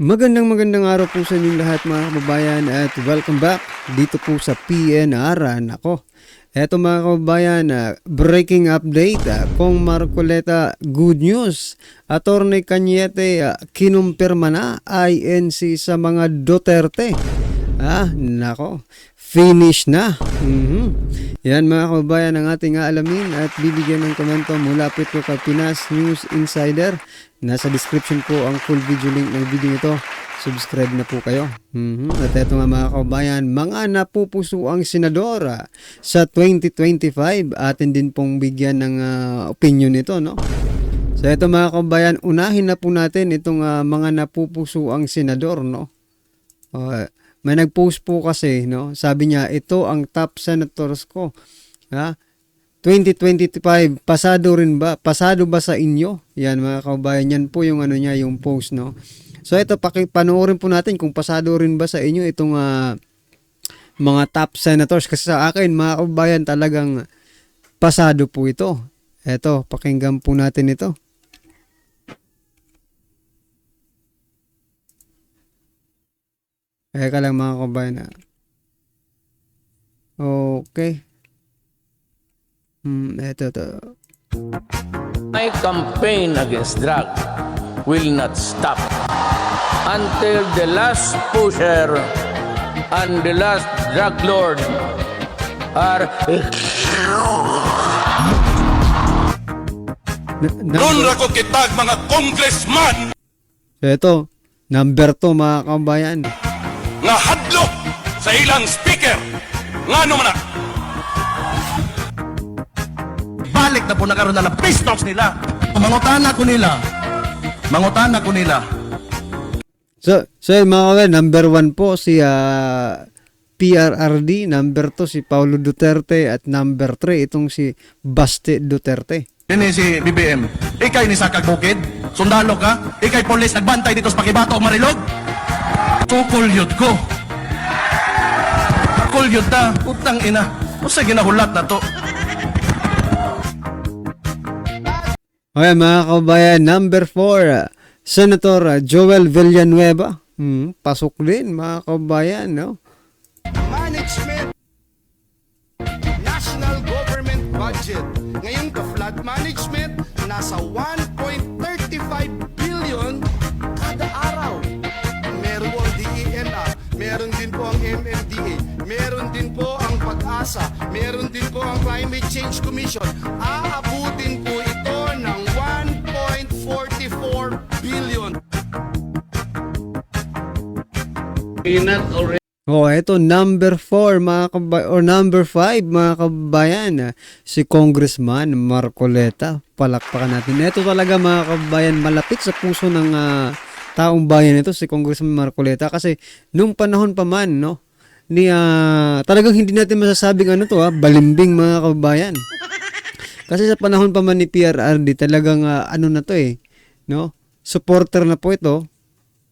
Magandang araw po sa inyong lahat mga kababayan at welcome back dito po sa PNR. Nako, eto mga kababayan, breaking update, Kong Marcoleta, good news. Attorney Cañete, kinumpirma na INC sa mga Duterte. Nako, finish na. Yan mga kababayan ang ating aalamin at bibigyan ng komento mula po kay Pinas News Insider. Nasa description po ang full video link ng video ito. Subscribe na po kayo. At ito nga mga kababayan, mga napupuso ang senador sa 2025. Atin din pong bigyan ng opinion nito, no? So ito mga kababayan, unahin na po natin itong mga napupuso ang senador, no? May nag-post po kasi, no? Sabi niya, ito ang top senators ko. 2025, pasado rin ba? Pasado ba sa inyo? Yan mga kababayan, yan po yung ano niya, yung post, no? So ito, panoorin po natin kung pasado rin ba sa inyo itong mga top senators. Kasi sa akin, mga kababayan, talagang pasado po ito. Ito, pakinggan po natin ito. Eka lang mga kababayan. Okay. Ito. My campaign against drug will not stop until the last pusher and the last drug lord are Ron ko kitag mga congressman So ito, number 2 mga kababayan. nga hadlok sa ilang speaker. Ngano man na? Balik na po nagkaroon na ng peace talks nila. Mangutana ko nila. So mga kababayan, number 1 po si PRRD, number 2 si Paulo Duterte, at number 3 itong si Baste Duterte. Ini si BBM. Ikay ni Sakag Bukid. Sundalo ka. Ikay polis nagbantay dito sa Pakibato o Marilog. Tukulyod ko. Kulyod ta. Utang ina. O sa ginahulat na to. Okay mga kababayan, number 4, Senator Joel Villanueva. Pasok din mga kababayan, no? Management, national government budget. Ngayon ka-flood management, nasa 1.35 billion kada araw. Meron po ang DENR, meron din po ang MMDA, meron din po ang Pag-asa, meron din po ang Climate Change Commission. Aabutin po ito ng 1.44 billion. Ito number 4 mga kababayan, or number 5 mga kababayan, si Congressman Marcoleta. Palakpakan natin. Ito talaga mga kababayan, malapit sa puso ng taong bayan ito si Congressman Marcoleta, kasi nung panahon pa man, no, ni talagang hindi natin masasabing balimbing mga kababayan. Kasi sa panahon pa man ni PRRD, talagang na to no? Supporter na po ito,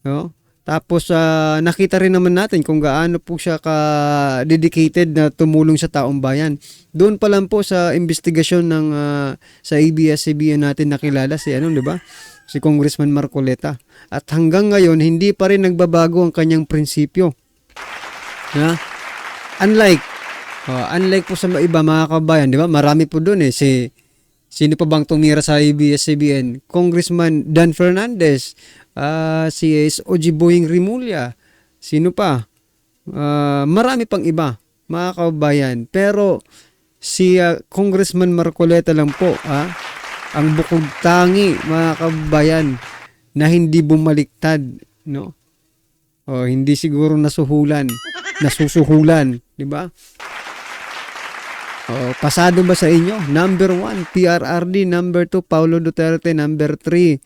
no? Tapos nakita rin naman natin kung gaano po siya ka-dedicated na tumulong sa taong bayan. Doon pa lang po sa investigasyon ng sa ABS-CBN natin nakilala si di ba? Si Congressman Marcoleta. At hanggang ngayon hindi pa rin nagbabago ang kanyang prinsipyo. Unlike po sa iba mga kabayan, di ba? Marami po doon sino pa bang tumira sa ABS-CBN? Congressman Dan Fernandez, si OG Boying Rimulya, sino pa? Marami pang iba mga kabayan. Pero si Congressman Marcoleta lang po ang bukod tangi mga kabayan na hindi bumaliktad, no? Hindi siguro nasusuhulan, di ba? Pasado ba sa inyo? Number 1, PRRD. Number 2, Paulo Duterte. Number 3,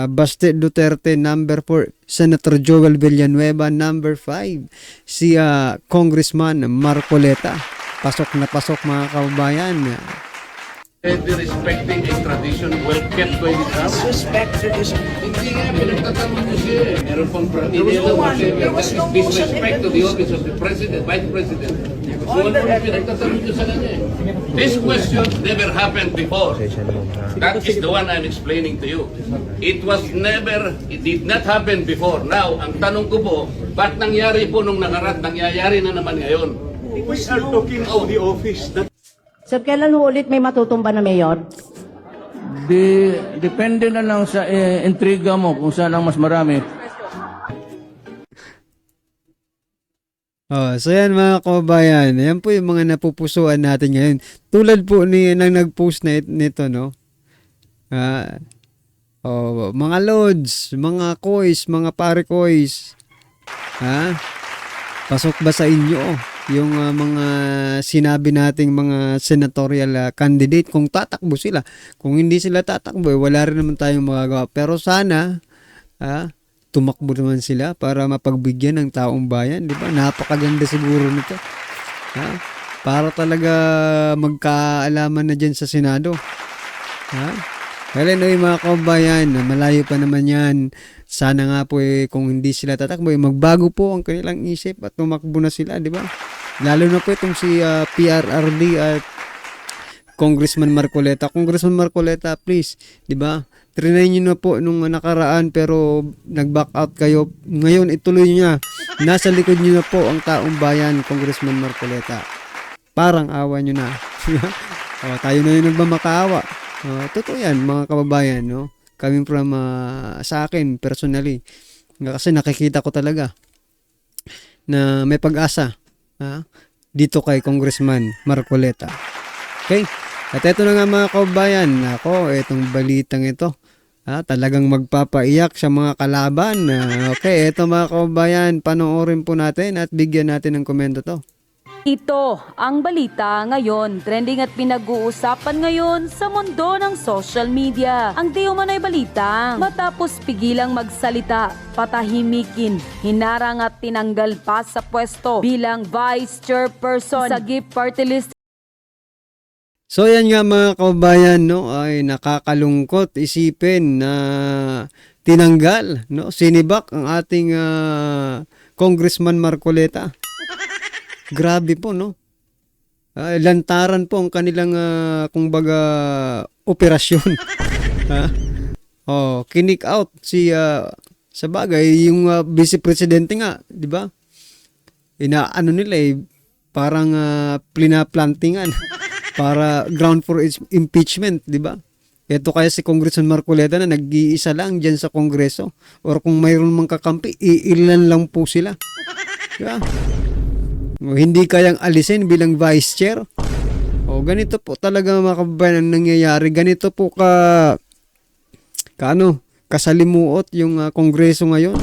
Baste Duterte. Number 4, Senator Joel Villanueva. Number 5, si Congressman Marcoleta. Pasok na pasok mga kababayan. Respecting a tradition well kept by the Trump. Respect tradition. Hindi nga, pinagtatanong mo siya eh. Meron pang there was no disrespect to the office of the President, Vice President. So ano yung pinagtatanong niyo sa kanya eh? This question never happened before. That is the one I'm explaining to you. It did not happen before. Now, ang tanong ko po, ba't nangyari po nung nakaraan, nangyayari na naman ngayon? We are talking of the office that Sir, kailan ho ulit may matutumba na mayor? Depende na lang sa intriga mo kung saan ang mas marami. So yan mga kababayan, yan po yung mga napupusuan natin ngayon. Tulad po nang nag-post nito, no? Mga lods, mga kois, mga pare-kois. Pasok ba sa inyo yung mga sinabi nating mga senatorial candidate kung tatakbo sila? Kung hindi sila tatakbo, wala rin naman tayong magagawa. Pero sana, tumakbo naman sila para mapagbigyan ng taong bayan, di ba? Napakaganda siguro nito. Para talaga magkaalaman na dyan sa Senado. Kaya mga kabayan, malayo pa naman yan. Sana nga po kung hindi sila tatakbo, magbago po ang kanilang isip at tumakbo na sila, di ba? Lalo na po itong si PRRD at Congressman Marcoleta. Congressman Marcoleta, please, di ba? Trinay nyo na po nung nakaraan pero nag-back out kayo. Ngayon, ituloy nyo na. Nasa likod nyo na po ang taong bayan, Congressman Marcoleta. Parang awa nyo na. Tayo na yung nagmamakaawa. Totoo yan, mga kababayan, no? Coming from sa akin, personally. Kasi nakikita ko talaga na may pag-asa dito kay Congressman Marcoleta. Okay? At ito na nga mga kababayan, itong balitang ito, talagang magpapaiyak sa mga kalaban. Okay, ito mga kababayan, panoorin po natin at bigyan natin ng komento to. Ito ang balita ngayon, trending at pinag-uusapan ngayon sa mundo ng social media. Ang di umano'y balita, matapos pigilang magsalita, patahimikin, hinarang at tinanggal pa sa pwesto bilang Vice Chairperson sa GIP Party List. So yan nga mga kababayan, no, ay nakakalungkot isipin na tinanggal, no, sinibak ang ating Congressman Marcoleta. Grabe po, no? Lantaran po ang kanilang, kumbaga, operasyon. Kinik out si, sa bagay, yung vice presidente nga, di ba? Inaano nila parang plinaplantingan para ground for impeachment, di ba? Ito kaya si Congressman Marcoleta na nag-iisa lang dyan sa Kongreso. Or kung mayroon mang kakampi, iilan lang po sila. Di ba? Hindi kayang alisin bilang vice chair. Ganito po talaga mga kababayan ang nangyayari. Ganito po kasalimuot yung kongreso ngayon.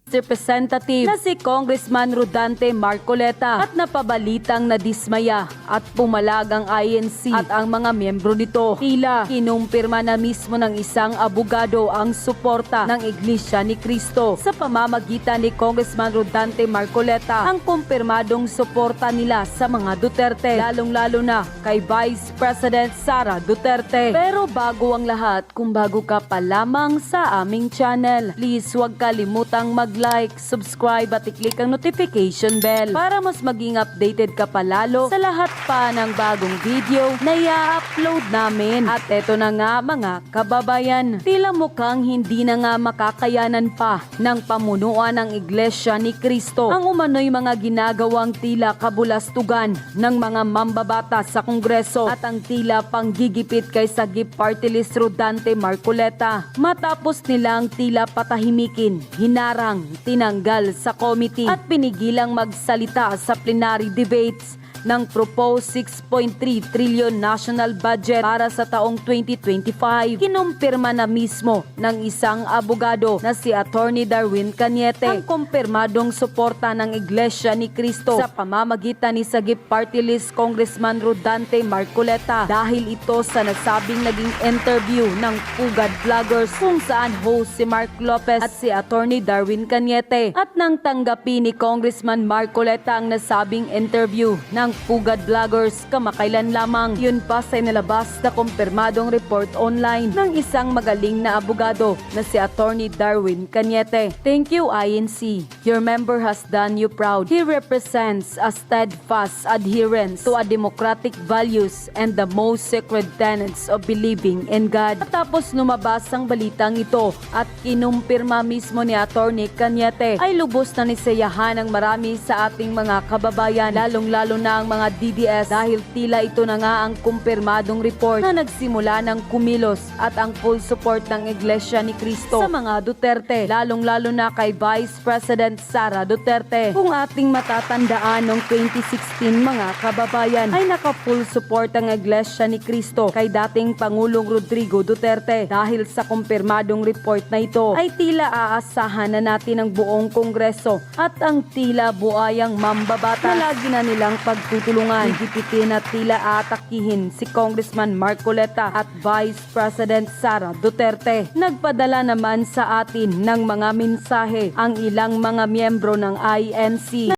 Representative na si Congressman Rodante Marcoleta at napabalitang nadismaya at pumalag ang INC at ang mga miyembro nito. Tila kinumpirma na mismo ng isang abogado ang suporta ng Iglesia ni Cristo sa pamamagitan ni Congressman Rodante Marcoleta ang kumpirmadong suporta nila sa mga Duterte, lalong-lalo na kay Vice President Sara Duterte. Pero bago ang lahat, kung bago ka pa lamang sa aming channel, please huwag kalimutang mag-like, subscribe at i-click ang notification bell para mas maging updated ka palalo sa lahat pa ng bagong video na i-upload namin. At eto na nga mga kababayan, tila mukhang hindi na nga makakayanan pa ng pamunuan ng Iglesia ni Cristo ang umano'y mga ginagawang tila kabulastugan ng mga mambabata sa Kongreso at ang tila panggigipit kay Sagip Party List Rodante Marcoleta matapos nilang tila patahimikin, hinarang, tinanggal sa committee at pinigilang magsalita sa plenary debates ng proposed 6.3 trillion national budget para sa taong 2025. Kinumpirma na mismo ng isang abogado na si Attorney Darwin Cañete ang kumpirmadong suporta ng Iglesia ni Cristo sa pamamagitan ni Sagip Party List Congressman Rodante Marcoleta dahil ito sa nasabing naging interview ng Pugad Vloggers kung saan host si Mark Lopez at si Attorney Darwin Cañete at nang tanggapin ni Congressman Marcoleta ang nasabing interview ng ng pugad vloggers kamakailan lamang. Yun pa sa inilabas na kumpirmadong report online ng isang magaling na abogado na si Attorney Darwin Cañete. Thank you, INC. Your member has done you proud. He represents a steadfast adherence to a democratic values and the most sacred tenets of believing in God. Tapos lumabas ang balitang ito at kinumpirma mismo ni Attorney Cañete ay lubos na nisayahan ng marami sa ating mga kababayan, lalong-lalo na ang mga DDS dahil tila ito na nga ang kumpirmadong report na nagsimula ng kumilos at ang full support ng Iglesia ni Cristo sa mga Duterte, lalong-lalo na kay Vice President Sara Duterte. Kung ating matatandaan noong 2016 mga kababayan ay naka-full support ang Iglesia ni Cristo kay dating Pangulong Rodrigo Duterte. Dahil sa kumpirmadong report na ito ay tila aasahan na natin ang buong Kongreso at ang tila buayang mambabatas na lagi na nilang pagtutulungan, higipitin at tila atakihin si Congressman Marcoleta at Vice President Sara Duterte. Nagpadala naman sa atin ng mga mensahe ang ilang mga miyembro ng INC.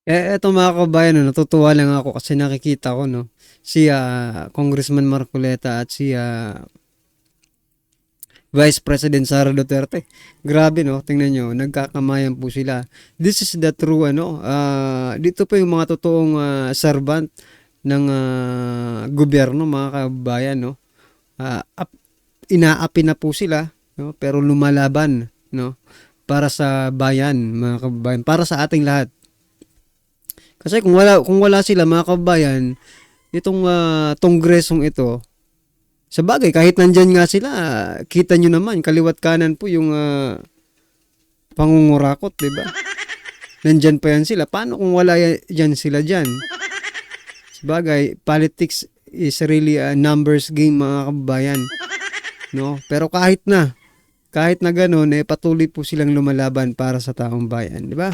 Eto mga kabayan, no, natutuwa lang ako kasi nakikita ko, no, si Congressman Marcoleta at si Vice President Sara Duterte. Grabe, no, tingnan nyo, nagkakamayan po sila. This is the true, dito po yung mga totoong servant ng gobyerno, mga kabayan, no. Inaapi na po sila, no, pero lumalaban, no, para sa bayan, mga kabayan, para sa ating lahat. Kasi kung wala sila mga kabayan, itong tongresong ito, sa bagay kahit nandyan nga sila, kita nyo naman kaliwat kanan po yung pangungurakot, 'di ba? Nandyan pa yan sila. Paano kung wala yan sila diyan? Sa bagay, politics is really a numbers game mga kabayan, no? Pero kahit na ganoon, patuloy po silang lumalaban para sa taong bayan, 'di ba?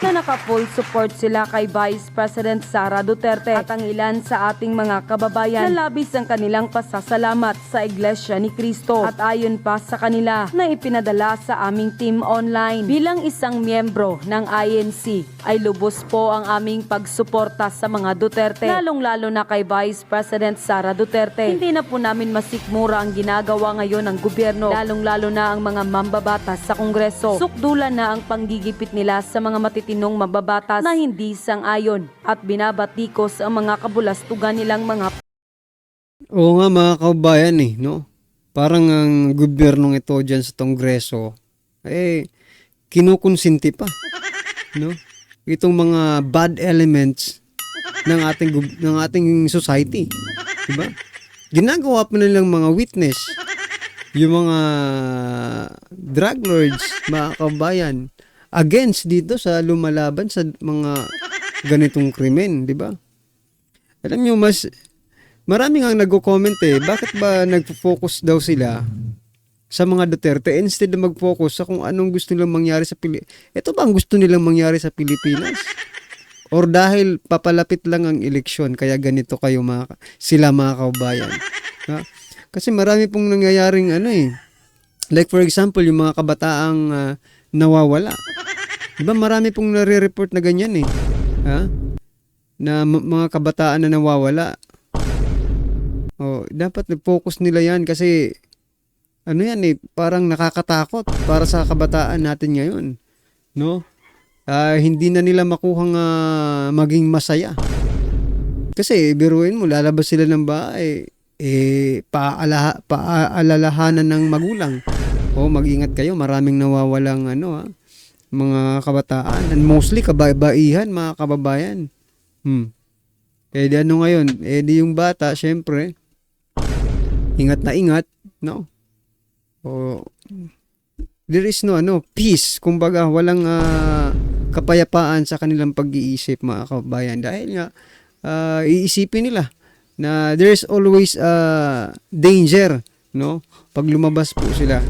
Na naka-full support sila kay Vice President Sara Duterte at ang ilan sa ating mga kababayan na labis ang kanilang pasasalamat sa Iglesia ni Cristo at ayon pa sa kanila na ipinadala sa aming team online. Bilang isang miyembro ng INC ay lubos po ang aming pagsuporta sa mga Duterte, lalong-lalo na kay Vice President Sara Duterte. Hindi na po namin masikmura ang ginagawa ngayon ng gobyerno, lalong-lalo na ang mga mambabatas sa Kongreso. Sukdulan na ang panggigipit nila sa mga matitinong mababatas na hindi sang-ayon at binabatikos ang mga kabulastugan nilang mga. Oo nga mga kabayan, no? Parang ang gobyernong ito dyan sa Kongreso, kinukonsinti pa, no? Itong mga bad elements ng ating society, di ba? Ginagawa pa nilang mga witness, yung mga drug lords, mga kabayan, against dito sa lumalaban sa mga ganitong krimen, di ba? Alam nyo, marami nga nagko-comment bakit ba nagpo-focus daw sila sa mga Duterte instead na mag-focus sa kung anong gusto nilang mangyari sa Pilipinas. Ito ba ang gusto nilang mangyari sa Pilipinas? Or dahil papalapit lang ang eleksyon, kaya ganito kayo sila mga kaubayan. Ha? Kasi marami pong nangyayaring like for example, yung mga kabataang nawawala. Diba marami pong nare-report na ganyan ha? Na mga kabataan na nawawala. Dapat focus nila yan kasi parang nakakatakot para sa kabataan natin ngayon, no? Hindi na nila makuhang maging masaya. Kasi biruin mo, lalabas sila ng bahay, paalalahanan ng magulang. Mag-ingat kayo, maraming nawawalang mga kabataan, and mostly kababaihan, mga kababayan. Di ngayon, di yung bata, syempre, ingat na ingat, no? There is no peace, kumbaga walang kapayapaan sa kanilang pag-iisip, mga kababayan, dahil nga iisipin nila na there is always danger, no? Pag lumabas po sila.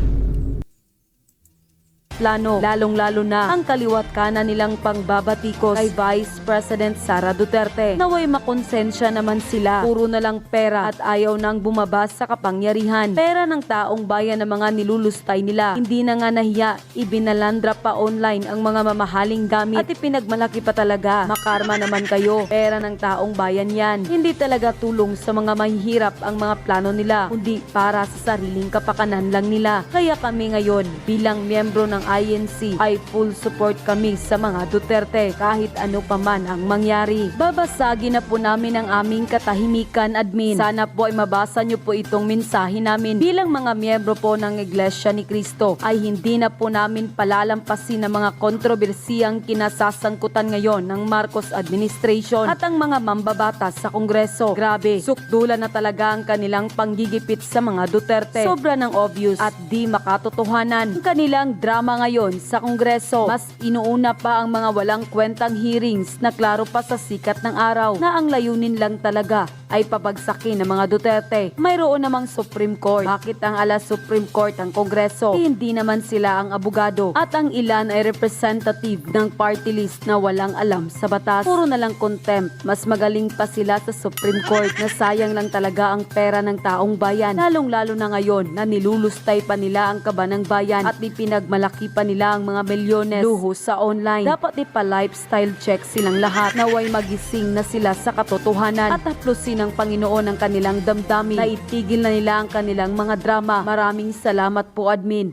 plano, lalong-lalo na ang kaliwat kanan nilang pangbabatikos kay Vice President Sara Duterte. Naway makonsensya naman sila, puro na lang pera at ayaw nang bumaba sa kapangyarihan. Pera ng taong bayan na mga nilulustay nila. Hindi na nga nahiya, ibinalandra pa online ang mga mamahaling gamit at ipinagmalaki pa talaga. Makarma naman kayo, pera ng taong bayan yan. Hindi talaga tulong sa mga mahihirap ang mga plano nila, kundi para sa sariling kapakanan lang nila. Kaya kami ngayon bilang miyembro ng INC ay full support kami sa mga Duterte kahit ano pa man ang mangyari. Babasagin na po namin ang aming katahimikan, admin. Sana po ay mabasa nyo po itong mensahe namin. Bilang mga miyembro po ng Iglesia ni Cristo ay hindi na po namin palalampasin ang mga kontrobersiyang kinasasangkutan ngayon ng Marcos administration at ang mga mambabatas sa Kongreso. Grabe, sukdulan na talaga ang kanilang panggigipit sa mga Duterte. Sobra ng obvious at di makatotohanan. Ang kanilang drama ngayon sa Kongreso, mas inuuna pa ang mga walang kwentang hearings na klaro pa sa sikat ng araw na ang layunin lang talaga ay pabagsakin ng mga Duterte. Mayroon namang Supreme Court. Bakit ang ala Supreme Court ang Kongreso? Hindi naman sila ang abogado at ang ilan ay representative ng party list na walang alam sa batas. Puro na lang contempt. Mas magaling pa sila sa Supreme Court na sayang lang talaga ang pera ng taong bayan. Lalong-lalo na ngayon na nilulustay pa nila ang kaba ng bayan at ipinagmalaki pa nila ang mga milyones luho sa online. Dapat ipa-lifestyle check silang lahat. Naway magising na sila sa katotohanan at haplusin ng Panginoon ang kanilang damdamin na itigil na nila ang kanilang mga drama. Maraming salamat po, admin.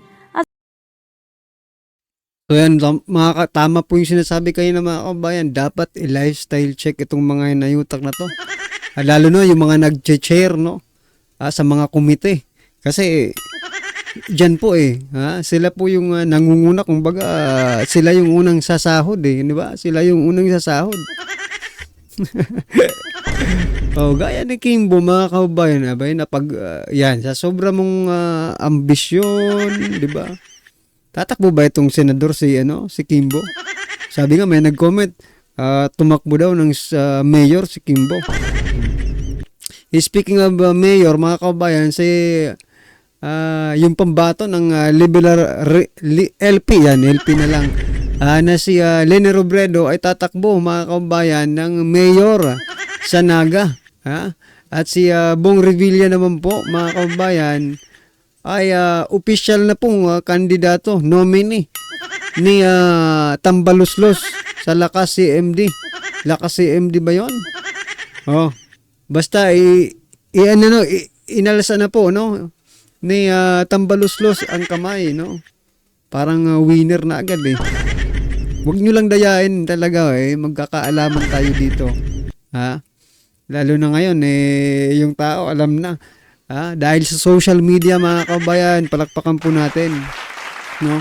So yan, tama po yung sinasabi kayo ng mga kabayan. Dapat i-lifestyle check itong mga nayutak na to. Lalo na yung mga nag-chair, no? Sa mga komite. Kasi dyan po sila po yung nangunguna, kumbaga sila yung unang sasahod di ba? Sila yung unang sasahod. Gaya ni Kimbo, mga kabayan, na pag yan, sa sobra mong ambisyon, di ba? Tatakbo ba itong senador si Kimbo? Sabi nga may nag-comment, tumakbo daw ng mayor si Kimbo. Speaking of mayor, mga kabayan, yung pambato ng Liberal LP na lang, na si Leni Robredo ay tatakbo, mga kabayan, ng mayor sa Naga. At si Bong Revilla naman po, mga kabayan, ay official na pong kandidato, nominee ni Tambaluslos sa Lakas CMD. Lakas CMD ba yun? Basta inalasa na po, no, ni Tambaluslos ang kamay, no? Parang winner na agad Huwag nyo lang dayain talaga magkakaalaman tayo dito. Lalo na ngayon yung tao alam na. Dahil sa social media, mga kabayan, palakpakan po natin, no?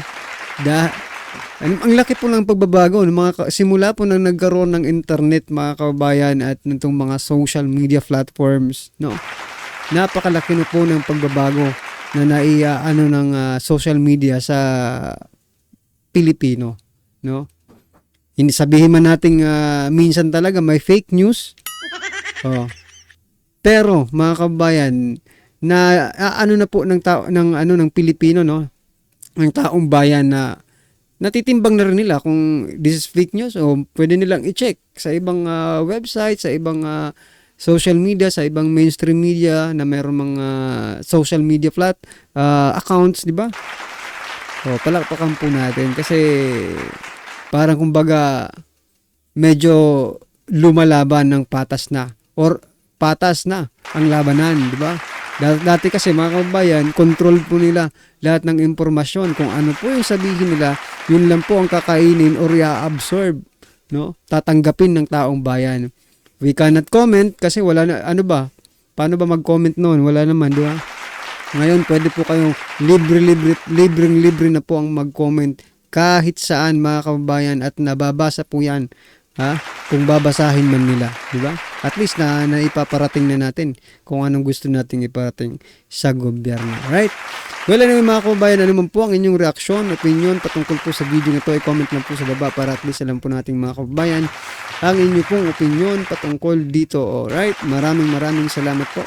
Ang laki po ng pagbabago, simula po nang nagkaroon ng internet, mga kabayan, at nitong mga social media platforms, no? Napakalaki na po ng pagbabago na ng social media sa Pilipino, no? Hindi sabihin man nating minsan talaga may fake news. Pero mga kabayan, na na po ng Pilipino, no? Ng taong bayan na natitimbang na rin nila kung this is fake news o pwede nilang i-check sa ibang website, sa ibang social media, sa ibang mainstream media na mayroong mga social media accounts, di ba? Palakpakan po natin kasi parang kumbaga medyo lumalaban ng patas na or patas na ang labanan, di ba? Dati kasi, mga kabayan, control po nila lahat ng impormasyon. Kung ano po yung sabihin nila, yun lang po ang kakainin or i-absorb, no? Tatanggapin ng taong bayan. We cannot comment kasi wala na, paano ba mag-comment noon? Wala naman, di ba? Ngayon, pwede po kayong libre na po ang mag-comment kahit saan, mga kabayan, at nababasa po yan. Kung babasahin man nila, di ba? At least na ipaparating na natin kung anong gusto nating iparating sa gobyerno. Right? Well, anyway, mga kabayan, ano man po ang inyong reaksyon, opinion patungkol po sa video na to, i-comment lang po sa baba para at least alam po nating, mga kabayan, ang inyong pong opinion patungkol dito. Alright? Maraming salamat po.